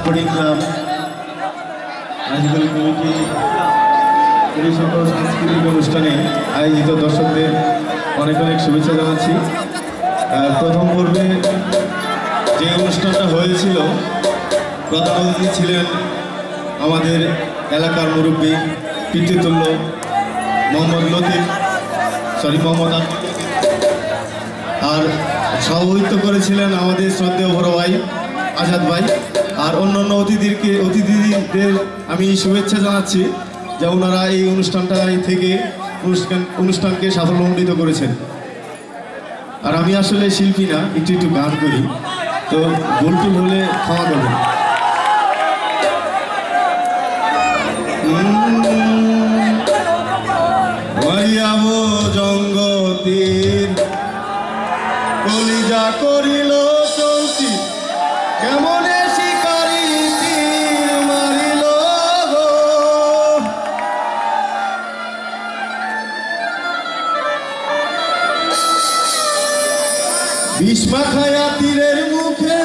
Sporting club IGL committee এই সকল সাংস্কৃতিক অনুষ্ঠানে আয়োজিত দর্শকদের অনেক অনেক শুভেচ্ছা জানাচ্ছি। প্রথম পর্বে যে অনুষ্ঠানটা হয়েছিল প্রধান অতিথি ছিলেন আমাদের এলাকার মুরব্বী পিতৃতুল্য মোহাম্মদ আর সভাপতিত্ব করেছিলেন আমাদের শ্রদ্ধেয় বড় ভাই আজাদ ভাই। আর অন্যান্য অতিথিদের আমি শুভেচ্ছা জানাচ্ছি যে ওনারা এই অনুষ্ঠানকে সাফল্যমণ্ডিত করেছেন। আর আমি আসলে শিল্পী না, একটু গান করি, তো ভুলটুল হলে ক্ষমা করবেন। জঙ্গতির কলিজা করিল চলতি কেমনে শিকারি তীর মারিল গো, বিষ মাখায়া তীরের মুখে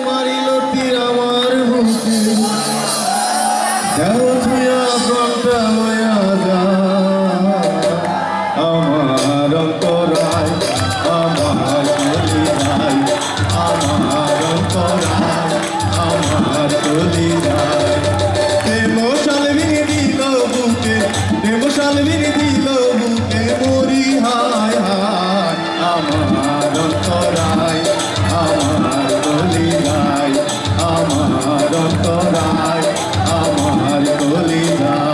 মারিল তীর আমার মুখে, দেহ ছুঁয়া প্রাণটা লয়া যা আমার অন্তরায় আমার কলিজায়, আমার অন্তরায় আমার কলিজায়। মশাল ভিড়ে দিল বুকে, মশাল ভিড়ে দিল বুকে মরি হায় হায়, আমার অন্তরায় আমার কলিজায়, আমার অন্তরায় আমার কলিজায়।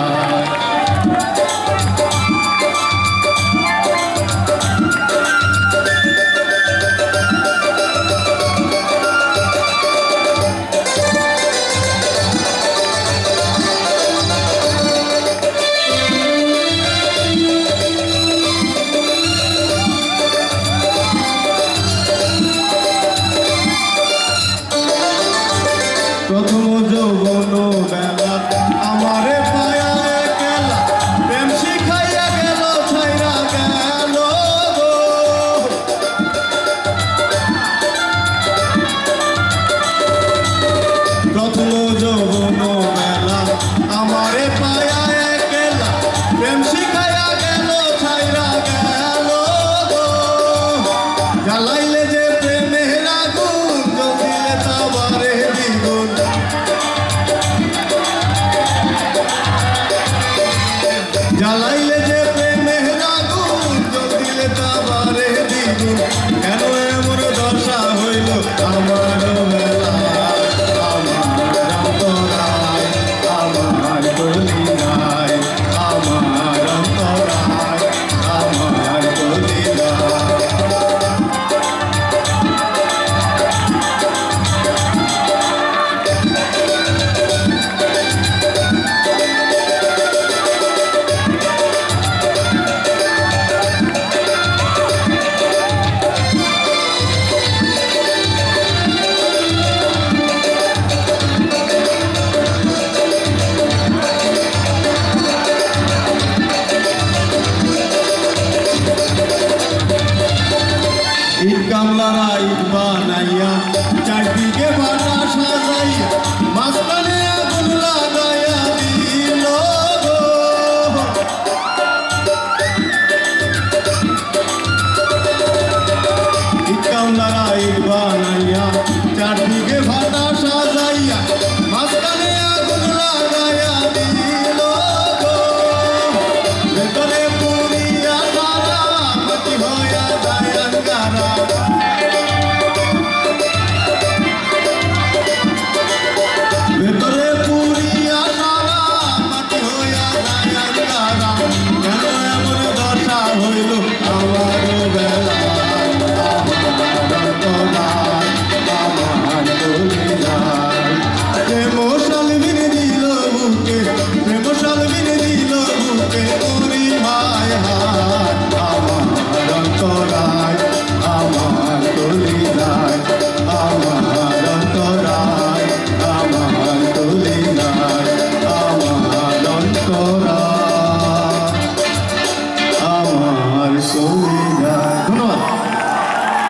প্রথম যৌবন বেলা